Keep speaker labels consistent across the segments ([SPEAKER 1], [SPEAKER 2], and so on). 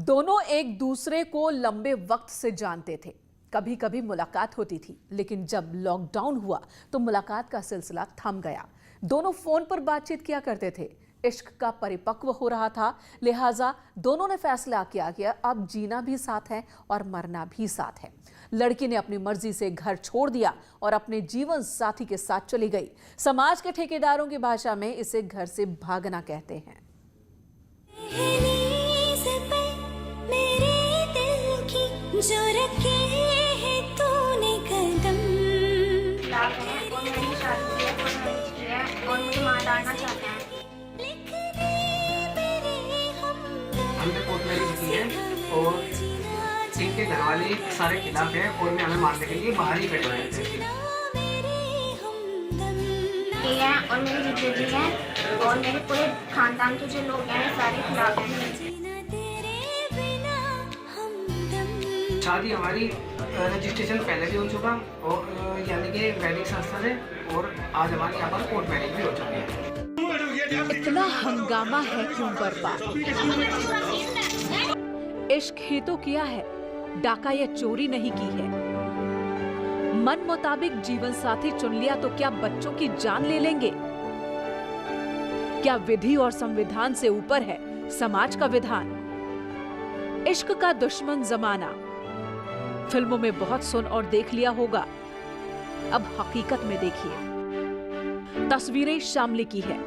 [SPEAKER 1] दोनों एक दूसरे को लंबे वक्त से जानते थे। कभी कभी मुलाकात होती थी, लेकिन जब लॉकडाउन हुआ तो मुलाकात का सिलसिला थम गया। दोनों फोन पर बातचीत किया करते थे। इश्क का परिपक्व हो रहा था, लिहाजा दोनों ने फैसला किया कि अब जीना भी साथ है और मरना भी साथ है। लड़की ने अपनी मर्जी से घर छोड़ दिया और अपने जीवन साथी के साथ चली गई। समाज के ठेकेदारों की भाषा में इसे घर से भागना कहते हैं।
[SPEAKER 2] जो रखे है तूने कदम
[SPEAKER 3] और मैंने शादी की है, कोर्ट मैरिज की है और मुझे मार डालना चाहते हैं।
[SPEAKER 4] हमने कोर्ट मैरिज की है और इनके घर वाले सारे खिलाफ हैं और मैं हमें मारने के लिए बाहर ही खड़े हुए थे।
[SPEAKER 3] ये है और मेरी जिद्दी भी है और मेरे पूरे खानदान के जो लोग हैं सारे खिलाफ हैं।
[SPEAKER 4] शादी हमारी रजिस्ट्रेशन पहले भी हो चुका और यानी कि वैदिक संस्था से, और आज हमारे यहाँ पर कोर्ट मैरिज भी हो चुकी है।
[SPEAKER 1] इतना हंगामा है क्यों बर्पा? इश्क ही तो किया है, डाका या चोरी नहीं की है। मन मुताबिक जीवन साथी चुन लिया तो क्या बच्चों की जान ले लेंगे? क्या विधि और संविधान से ऊपर है समाज का विधान? इश्क का दुश्मन जमाना फिल्मों में बहुत सुन और देख लिया होगा, अब हकीकत में देखिए। तस्वीरें शामली की है।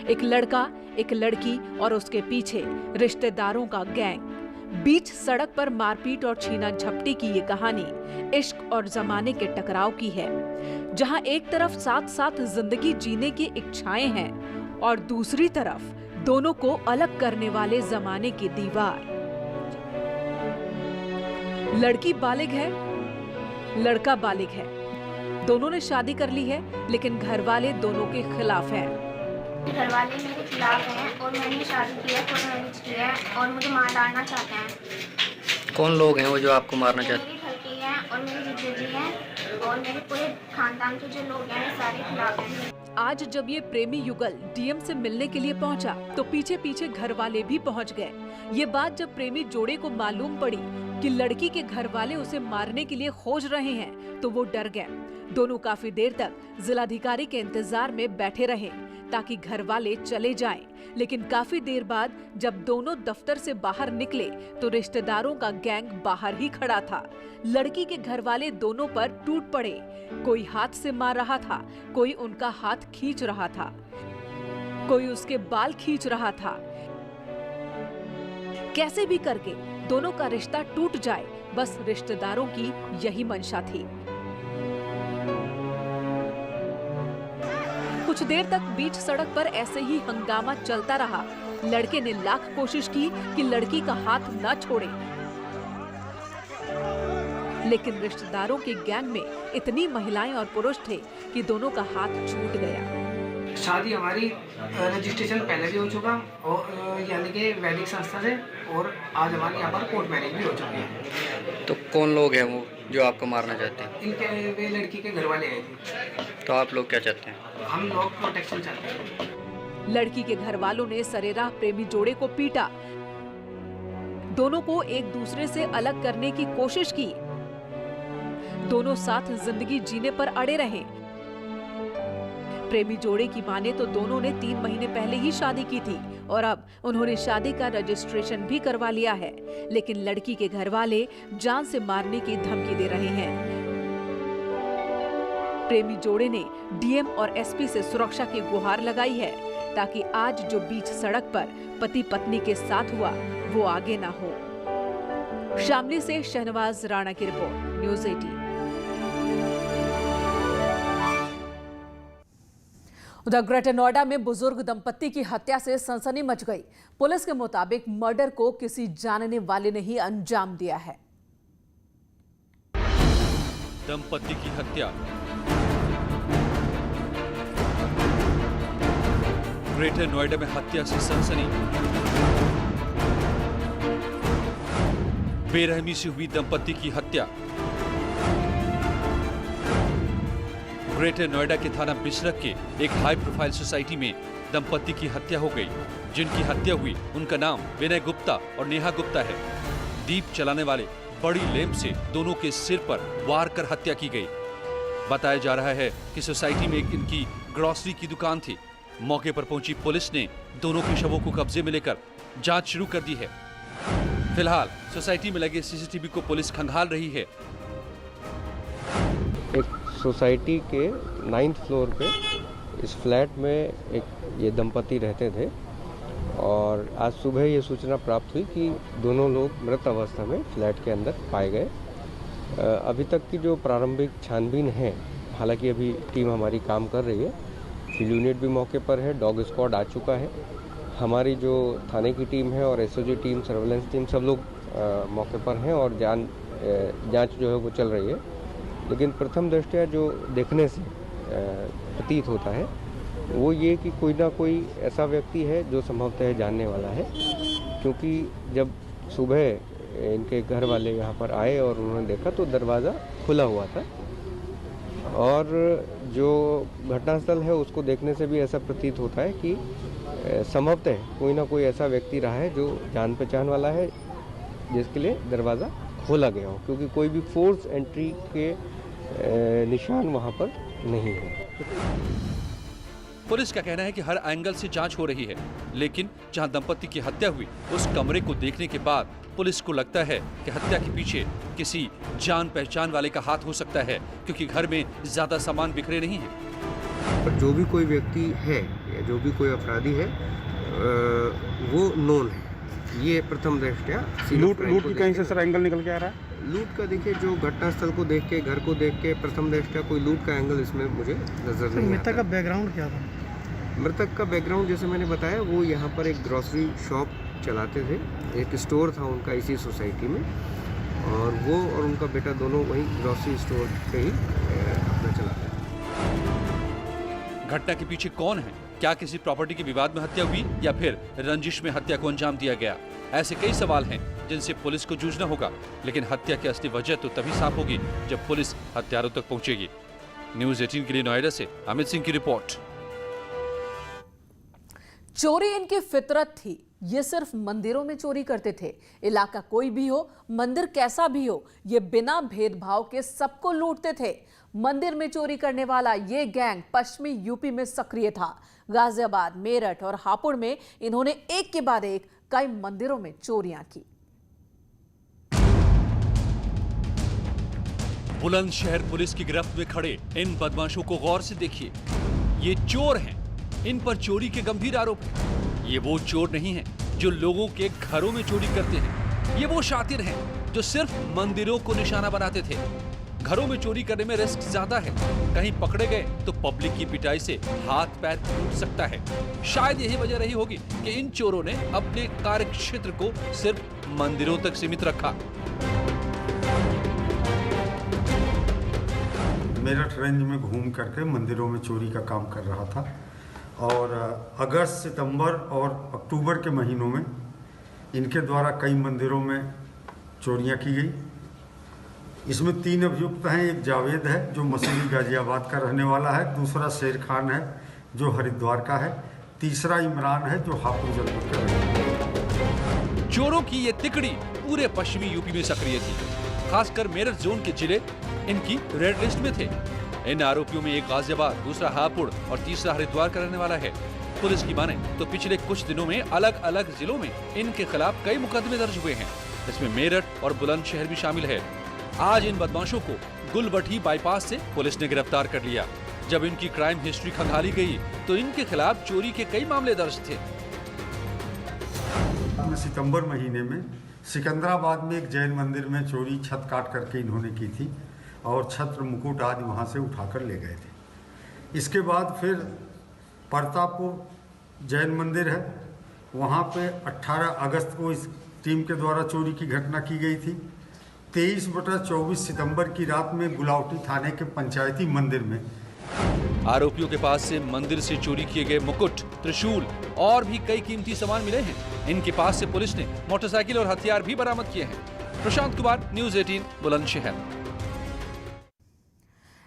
[SPEAKER 1] एक लड़का, एक लड़की और उसके पीछे रिश्तेदारों का गैंग। बीच सड़क पर मारपीट और छीना झपटी की ये कहानी इश्क और जमाने के टकराव की है, जहां एक तरफ साथ साथ जिंदगी जीने की इच्छाएं हैं और दूसरी तरफ दोनों को अलग करने वाले जमाने की दीवार। लड़की बालिग है, लड़का बालिग है। दोनों ने शादी कर ली है, लेकिन घर वाले दोनों के खिलाफ हैं।
[SPEAKER 3] घर वाले मेरे खिलाफ हैं और मैंने शादी की है, कोर्ट मैरिज की है और मुझे मार डालना चाहते हैं।
[SPEAKER 5] कौन लोग हैं वो जो आपको मारना चाहते हैं?
[SPEAKER 3] मेरी घर की है और मेरी जिद्दी है और मेरे पूरे खानदान के जो लोग हैं सारे खिलाफ हैं।
[SPEAKER 1] आज जब ये प्रेमी युगल डीएम से मिलने के लिए पहुंचा, तो पीछे पीछे घर वाले भी पहुंच गए। ये बात जब प्रेमी जोड़े को मालूम पड़ी कि लड़की के घर वाले उसे मारने के लिए खोज रहे हैं, तो वो डर गए। दोनों काफी देर तक जिलाधिकारी के इंतजार में बैठे रहे ताकि घर वाले चले जाएं। लेकिन काफी देर बाद जब दोनों दफ्तर से बाहर निकले तो रिश्तेदारों का गैंग बाहर ही खड़ा था। लड़की के घर वाले दोनों पर टूट पड़े। कोई हाथ से मार रहा था, कोई उनका हाथ खींच रहा था, कोई उसके बाल खींच रहा था। कैसे भी करके दोनों का रिश्ता टूट जाए, बस रिश्तेदारों की यही मंशा थी। कुछ देर तक बीच सड़क पर ऐसे ही हंगामा चलता रहा। लड़के ने लाख कोशिश की कि लड़की का हाथ न छोड़े, लेकिन रिश्तेदारों के गैंग में इतनी महिलाएं और पुरुष थे कि दोनों का हाथ छूट गया।
[SPEAKER 4] शादी हमारी रजिस्ट्रेशन पहले भी हो चुका और यानी कि वैदिक संस्था से, और आज हमारे यहाँ पर कोर्ट मैरिज भी हो चुकी है।
[SPEAKER 5] तो कौन लोग हैं वो जो आपको मारना चाहते हैं?
[SPEAKER 4] इनके वे लड़की के घर वाले हैं।
[SPEAKER 5] तो आप लोग क्या चाहते हैं?
[SPEAKER 4] हम लोग प्रोटेक्शन चाहते हैं।
[SPEAKER 1] लड़की के घर वालों ने सरेराह प्रेमी जोड़े को पीटा, दोनों को एक दूसरे से अलग करने की कोशिश की। दोनों साथ जिंदगी जीने पर अड़े रहे। प्रेमी जोड़े की माने तो दोनों ने 3 महीने पहले ही शादी की थी और अब उन्होंने शादी का रजिस्ट्रेशन भी करवा लिया है। लेकिन लड़की के घर वाले जान से मारने की धमकी दे रहे हैं। प्रेमी जोड़े ने डीएम और एसपी से सुरक्षा की गुहार लगाई है, ताकि आज जो बीच सड़क पर पति पत्नी के साथ हुआ वो आगे ना हो। शामली से शहनवाज राणा की रिपोर्ट, न्यूज़ 18। उधर ग्रेटर नोएडा में बुजुर्ग दंपत्ति की हत्या से सनसनी मच गई। पुलिस के मुताबिक मर्डर को किसी जानने वाले ने ही अंजाम दिया है।
[SPEAKER 6] दंपत्ति की हत्या, ग्रेटर नोएडा में हत्या से सनसनी। बेरहमी से हुई दंपत्ति की हत्या। ग्रेटर नोएडा के थाना बिसरख के एक हाई प्रोफाइल सोसाइटी में दंपति की हत्या हो गई। जिनकी हत्या हुई उनका नाम विनय गुप्ता और नेहा गुप्ता है। दीप जलाने वाले बड़ी लैंप से दोनों के सिर पर वार कर हत्या की गई। बताया जा रहा है कि सोसाइटी में एक इनकी ग्रोसरी की दुकान थी। मौके पर पहुंची पुलिस ने दोनों के शवों को कब्जे में लेकर जांच शुरू कर दी है। फिलहाल सोसाइटी में लगे सीसीटीवी को पुलिस खंगाल रही है।
[SPEAKER 7] एक सोसाइटी के 9th फ्लोर पे इस फ्लैट में एक ये दंपति रहते थे और आज सुबह ये सूचना प्राप्त हुई कि दोनों लोग मृत अवस्था में फ्लैट के अंदर पाए गए। अभी तक की जो प्रारंभिक छानबीन है, हालांकि अभी टीम हमारी काम कर रही है, फील्ड यूनिट भी मौके पर है, डॉग स्क्वाड आ चुका है, हमारी जो थाने की टीम है और एसओजी टीम, सर्वेलेंस टीम, सब लोग मौके पर हैं और जांच जो है वो चल रही है। लेकिन प्रथम दृष्टया जो देखने से प्रतीत होता है वो ये कि कोई ना कोई ऐसा व्यक्ति है जो संभवतः जानने वाला है, क्योंकि जब सुबह इनके घर वाले यहाँ पर आए और उन्होंने देखा तो दरवाज़ा खुला हुआ था और जो घटनास्थल है उसको देखने से भी ऐसा प्रतीत होता है कि संभवतः कोई ना कोई ऐसा व्यक्ति रहा है जो जान पहचान वाला है जिसके लिए दरवाज़ा खोला गया हो, क्योंकि कोई भी फोर्स एंट्री के निशान वहाँ पर नहीं है।
[SPEAKER 6] पुलिस का कहना है कि हर एंगल से जांच हो रही है, लेकिन जहां दंपति की हत्या हुई उस कमरे को देखने के बाद पुलिस को लगता है कि हत्या के पीछे किसी जान पहचान वाले का हाथ हो सकता है, क्योंकि घर में ज्यादा सामान बिखरे नहीं है।
[SPEAKER 7] जो भी कोई व्यक्ति है या जो भी कोई अपराधी है वो नोन है, ये प्रथम दृष्टया। लूट की कहीं से सर एंगल निकल के आ रहा है? लूट का देखिए, जो घटनास्थल को देख के, घर को देख के प्रथम दृष्टया कोई लूट का एंगल इसमें मुझे नजर नहीं आता। मृतक का बैकग्राउंड क्या था? मृतक का बैकग्राउंड जैसे मैंने बताया, वो यहाँ पर एक ग्रोसरी शॉप चलाते थे, एक स्टोर था उनका इसी सोसाइटी में, और वो और उनका बेटा दोनों वहीं ग्रोसरी स्टोर पे ही अपना चलाते हैं।
[SPEAKER 6] घटना के पीछे कौन है? क्या किसी प्रॉपर्टी के विवाद में हत्या हुई या फिर रंजिश में हत्या को अंजाम दिया गया? ऐसे कई सवाल हैं जिनसे पुलिस को जूझना होगा, लेकिन हत्या की असली वजह तो तभी साफ होगी जब पुलिस हत्यारों तक पहुंचेगी। न्यूज़ 18 के लिए नोएडा से अमित सिंह की रिपोर्ट।
[SPEAKER 1] चोरी इनकी फितरत थी। ये सिर्फ मंदिरों में चोरी करते थे। इलाका कोई भी हो, मंदिर कैसा भी हो, ये बिना भेदभाव के सबको लूटते थे। मंदिर में चोरी करने वाला ये गैंग पश्चिमी यूपी में सक्रिय था। गाजियाबाद, मेरठ और हापुड़ में इन्होंने एक के बाद एक कई मंदिरों में चोरियां की।
[SPEAKER 6] बुलंदशहर पुलिस की गिरफ्त में खड़े इन बदमाशों को गौर से देखिए। ये चोर हैं, इन पर चोरी के गंभीर आरोप हैं। ये वो चोर नहीं हैं जो लोगों के घरों में चोरी करते हैं। ये वो शातिर हैं जो सिर्फ मंदिरों को निशाना बनाते थे। घरों में चोरी करने में रिस्क ज्यादा है। कहीं पकड़े गए तो पब्लिक की पिटाई से हाथ पैर टूट सकता है। शायद यही वजह रही होगी कि इन चोरों ने अपने कार्य क्षेत्र को सिर्फ मंदिरों तक सीमित रखा।
[SPEAKER 8] मेरठ रेंज में घूम करके मंदिरों में चोरी का काम कर रहा था और अगस्त, सितंबर और अक्टूबर के महीनों में इनके द्वारा कई मंदिरों में चोरियां की गई। इसमें 3 अभियुक्त हैं। एक जावेद है जो मसूरी गाजियाबाद का रहने वाला है, दूसरा शेर खान है जो हरिद्वार का है, तीसरा इमरान है जो हापुड़ जनपद का है।
[SPEAKER 6] चोरों की ये तिकड़ी पूरे पश्चिमी यूपी में सक्रिय थी। खासकर मेरठ जोन के जिले इनकी रेड लिस्ट में थे। इन आरोपियों में एक गाजियाबाद, दूसरा हापुड़ और तीसरा हरिद्वार का रहने वाला है। पुलिस की माने तो पिछले कुछ दिनों में अलग अलग जिलों में इनके खिलाफ कई मुकदमे दर्ज हुए हैं, जिसमें मेरठ और बुलंदशहर भी शामिल है। आज इन बदमाशों को गुलबठी बाईपास से पुलिस ने गिरफ्तार कर लिया। जब इनकी क्राइम हिस्ट्री खंगाली गई तो इनके खिलाफ चोरी के कई मामले दर्ज थे।
[SPEAKER 8] सितंबर महीने में सिकंदराबाद में एक जैन मंदिर में चोरी छत काट करके इन्होंने की थी और छत्र मुकुट आदि वहाँ से उठाकर ले गए थे। इसके बाद फिर परतापुर जैन मंदिर है, वहाँ पे 18 अगस्त को इस टीम के द्वारा चोरी की घटना की गई थी। 23/24 सितंबर की रात में गुलावटी थाने के पंचायती मंदिर में
[SPEAKER 6] आरोपियों के पास से मंदिर से चोरी किए गए मुकुट, त्रिशूल और भी कई कीमती सामान मिले हैं। इनके पास से पुलिस ने मोटरसाइकिल और हथियार भी बरामद किए हैं। प्रशांत कुमार, न्यूज़ 18, बुलंदशहर।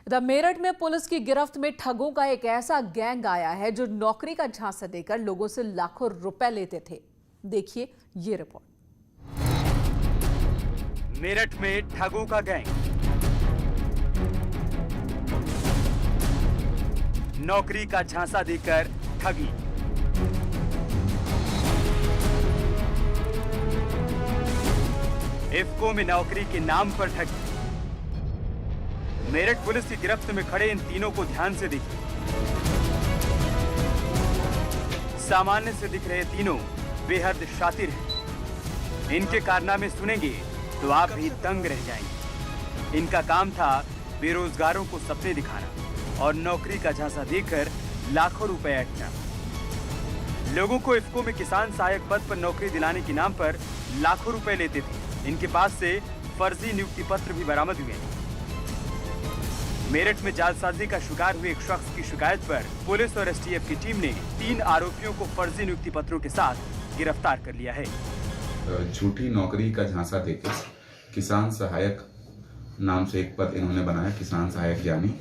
[SPEAKER 1] इधर मेरठ में पुलिस की गिरफ्त में ठगों का एक ऐसा गैंग आया है जो नौकरी का झांसा देकर लोगों से लाखों रुपए लेते थे। देखिए ये रिपोर्ट।
[SPEAKER 9] मेरठ में ठगों का गैंग, नौकरी का झांसा देकर ठगी। इफ्को में नौकरी के नाम पर ठगी। मेरठ पुलिस की गिरफ्त में खड़े इन तीनों को ध्यान से देखिए। सामान्य से दिख रहे तीनों बेहद शातिर हैं। इनके कारनामे सुनेंगे तो आप भी दंग रह जाएंगे। इनका काम था बेरोजगारों को सपने दिखाना और नौकरी का झांसा देकर लाखों रुपए ऐंठना। लोगों को इफ्को में किसान सहायक पद पर नौकरी दिलाने के नाम पर लाखों रुपए लेते थे। इनके पास से फर्जी नियुक्ति पत्र भी बरामद हुए। मेरठ में जालसाजी का शिकार हुए एक शख्स की शिकायत पर पुलिस और एसटीएफ की टीम ने 3 आरोपियों को फर्जी नियुक्ति पत्रों के साथ गिरफ्तार कर लिया है।
[SPEAKER 10] झूठी नौकरी का झांसा देकर किसान सहायक नाम से एक पद इन्होंने बनाया, किसान सहायक यानी,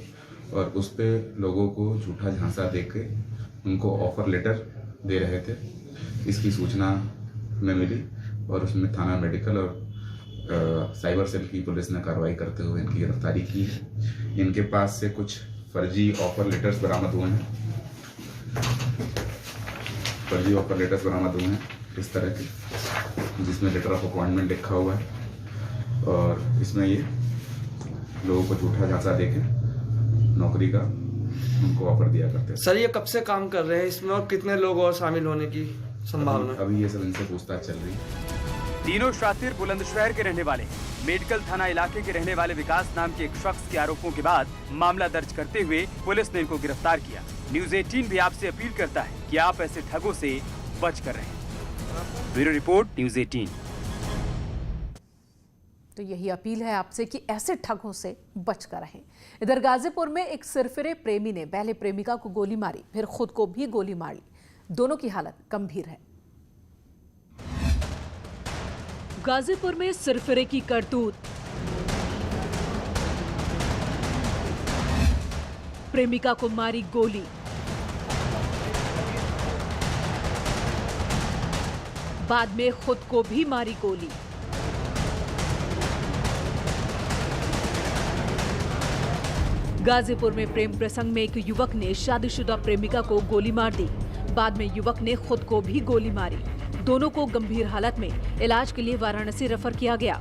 [SPEAKER 10] और उस पे लोगों को झूठा झांसा देकर उनको ऑफर लेटर दे रहे थे। इसकी सूचना में मिली और उसमें थाना मेडिकल और साइबर सेल की पुलिस ने कार्रवाई करते हुए इनकी गिरफ्तारी की है। इनके पास से कुछ फर्जी ऑफर लेटर्स बरामद हुए हैं। फर्जी ऑफर लेटर्स बरामद हुए हैं इस तरह के, जिसमें लेटर ऑफ अपॉइंटमेंट लिखा हुआ है और इसमें ये लोगों को झूठा झांसा देके नौकरी का उनको ऑफर दिया करते हैं।
[SPEAKER 11] सर ये कब से काम कर रहे हैं इसमें और कितने लोग और शामिल होने की संभावना?
[SPEAKER 10] अभी ये सब इनसे पूछताछ चल रही है।
[SPEAKER 9] तीनों शातिर बुलंदशहर के रहने वाले, मेडिकल थाना इलाके के रहने वाले विकास नाम के एक शख्स के आरोपों के बाद मामला दर्ज करते हुए पुलिस ने इनको गिरफ्तार किया। न्यूज़ 18 भी आपसे अपील करता है कि आप ऐसे ठगों से बच कर रहें। Bureau report, news 18।
[SPEAKER 1] तो यही अपील है आपसे कि ऐसे ठगों से बच कर रहें। इधर गाजीपुर में एक सिरफिरे प्रेमी ने पहले प्रेमिका को गोली मारी, फिर खुद को भी गोली मारी। दोनों की हालत गंभीर है। गाजीपुर में सिरफिरे की करतूत, प्रेमिका को मारी गोली, बाद में खुद को भी मारी गोली। गाजीपुर में प्रेम प्रसंग में एक युवक ने शादीशुदा प्रेमिका को गोली मार दी, बाद में युवक ने खुद को भी गोली मारी। दोनों को गंभीर हालत में इलाज के लिए वाराणसी रेफर किया गया।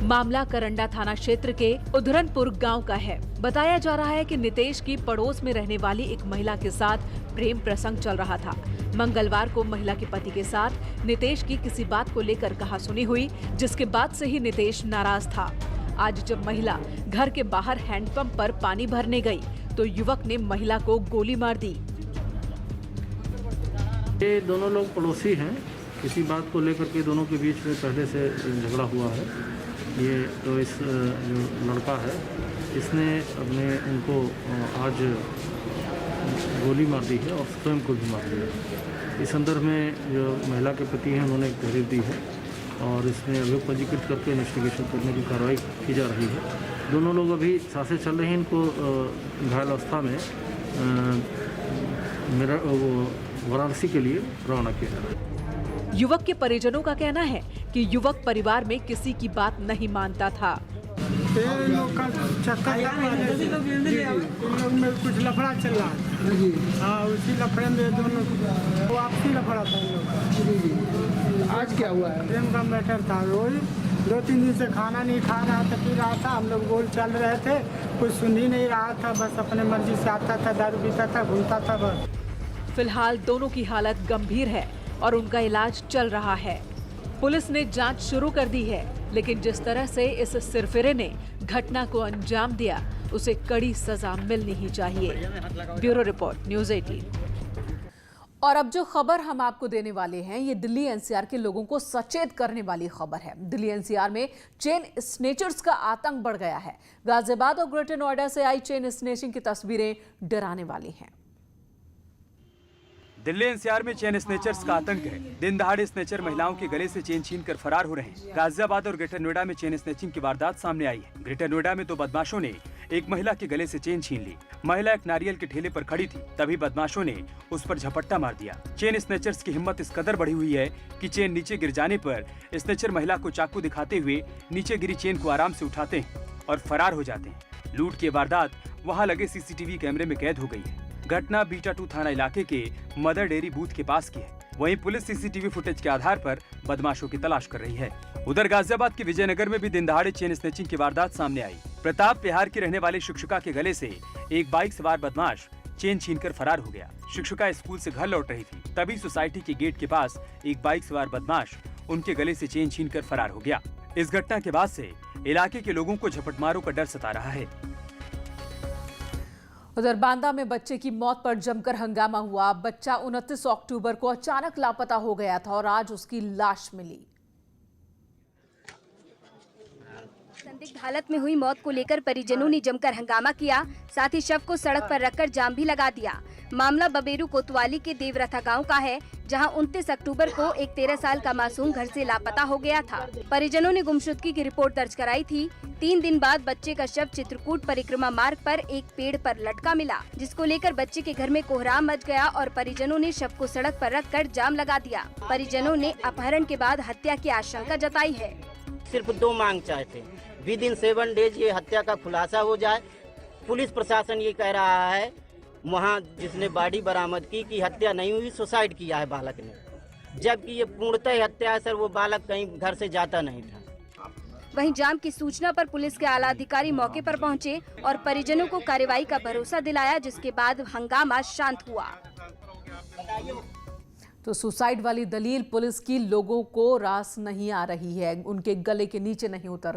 [SPEAKER 1] मामला करंडा थाना क्षेत्र के उधरनपुर गांव का है। बताया जा रहा है कि नितेश की पड़ोस में रहने वाली एक महिला के साथ प्रेम प्रसंग चल रहा था। मंगलवार को महिला के पति के साथ नितेश की किसी बात को लेकर कहासुनी हुई, जिसके बाद से ही नितेश नाराज था। आज जब महिला घर के बाहर हैंडपंप पर पानी भरने गई तो युवक ने महिला को गोली मार दी।
[SPEAKER 12] ये दोनों लोग पड़ोसी हैं। किसी बात को लेकर के दोनों के बीच में पहले से झगड़ा हुआ है। ये तो इस जो लड़का है इसने अपने उनको आज गोली मार दी है और स्वयं को भी मार दिया। इस संदर्भ में जो महिला के पति हैं उन्होंने एक तहरीर दी है और इसमें अभियोग पंजीकृत करके इन्वेस्टिगेशन करने की कार्रवाई की जा रही है। दोनों लोग अभी सांसें चल रही हैं। इनको घायल अवस्था में वाराणसी के लिए रवाना किया जा रहा है।
[SPEAKER 1] युवक के परिजनों का कहना है कि युवक परिवार में किसी की बात नहीं मानता था।
[SPEAKER 13] इन लोग का चक्कर में कुछ लफड़ा चल रहा है। हाँ, उसी लफड़े में दोनों वापसी लफड़ा था इन लोग का। आज क्या हुआ है? प्रेम का मैटर था। रोज 2-3 दिन से खाना नहीं खा रहा था, पी रहा था। हम लोग गोल चल रहे थे, कुछ सुन ही नहीं रहा था। बस अपने मर्जी से आता था, दारू पीता था, घूमता था बस।
[SPEAKER 1] फिलहाल दोनों की हालत गंभीर है और उनका इलाज चल रहा है। पुलिस ने जांच शुरू कर दी है, लेकिन जिस तरह से इस सिरफिरे ने घटना को अंजाम दिया उसे कड़ी सजा मिलनी ही चाहिए। Bureau report, news 18। और अब जो खबर हम आपको देने वाले हैं ये दिल्ली एनसीआर के लोगों को सचेत करने वाली खबर है। दिल्ली एनसीआर में चेन स्नेचर्स का आतंक बढ़ गया है। गाजियाबाद और ग्रेटर नोएडा से आई चेन स्नेचिंग की तस्वीरें डराने वाली हैं।
[SPEAKER 9] दिल्ली एनसीआर में चेन स्नेचर्स का आतंक है। दिन दहाड़े स्नेचर महिलाओं के गले से चेन छीनकर फरार हो रहे हैं। गाजियाबाद और ग्रेटर नोएडा में चेन स्नेचिंग की वारदात सामने आई है। ग्रेटर नोएडा में 2 बदमाशों ने एक महिला के गले से चेन छीन ली। महिला एक नारियल के ठेले पर खड़ी थी, तभी बदमाशों ने उस पर झपट्टा मार दिया। चेन स्नेचर्स की हिम्मत इस कदर बढ़ी हुई है कि चेन नीचे गिर जाने पर स्नेचर महिला को चाकू दिखाते हुए नीचे गिरी चेन को आराम से उठाते हैं और फरार हो जाते हैं। लूट की वारदात वहां लगे सीसीटीवी कैमरे में कैद हो गई है। घटना बीटा 2 थाना इलाके के मदर डेयरी बूथ के पास की है। वहीं पुलिस सीसीटीवी फुटेज के आधार पर बदमाशों की तलाश कर रही है। उधर गाजियाबाद के विजयनगर में भी दिन दहाड़े चेन स्नेचिंग की वारदात सामने आई। प्रताप विहार की रहने वाली शिक्षिका के गले से एक बाइक सवार बदमाश चेन छीनकर फरार हो गया। शिक्षिका स्कूल से घर लौट रही थी, तभी सोसाइटी के गेट के पास एक बाइक सवार बदमाश उनके गले से चेन छीनकर फरार हो गया। इस घटना के बाद से इलाके के लोगों को झपटमारों का डर सता रहा है।
[SPEAKER 1] उधर बांदा में बच्चे की मौत पर जमकर हंगामा हुआ। बच्चा 29 अक्टूबर को अचानक लापता हो गया था और आज उसकी लाश मिली।
[SPEAKER 14] संदिग्ध हालत में हुई मौत को लेकर परिजनों ने जमकर हंगामा किया, साथ ही शव को सड़क पर रखकर जाम भी लगा दिया। मामला बबेरू कोतवाली के देवरथा गांव का है, जहां 29 अक्टूबर को एक 13 साल का मासूम घर से लापता हो गया था। परिजनों ने गुमशुदगी की रिपोर्ट दर्ज कराई थी। 3 दिन बाद बच्चे का शव चित्रकूट परिक्रमा मार्ग पर एक पेड़ पर लटका मिला, जिसको लेकर बच्चे के घर में कोहराम मच गया और परिजनों ने शव को सड़क पर रखकर जाम लगा दिया। परिजनों ने अपहरण के बाद हत्या की आशंका जताई है।
[SPEAKER 15] सिर्फ 2 मांग चाहते हैं, विदिन 7 डेज ये हत्या का खुलासा हो जाए। पुलिस प्रशासन ये कह रहा है वहाँ जिसने बॉडी बरामद की कि हत्या नहीं हुई, सुसाइड किया है बालक ने, जबकि ये पूर्णतः हत्या है सर। वो बालक कहीं घर से जाता नहीं था।
[SPEAKER 14] वहीं जाम की सूचना पर पुलिस के आला अधिकारी मौके पर पहुंचे और परिजनों को कार्रवाई का भरोसा दिलाया, जिसके बाद हंगामा शांत हुआ।
[SPEAKER 1] तो सुसाइड वाली दलील पुलिस की लोगों को रास नहीं आ रही है, उनके गले के नीचे नहीं उतर रही।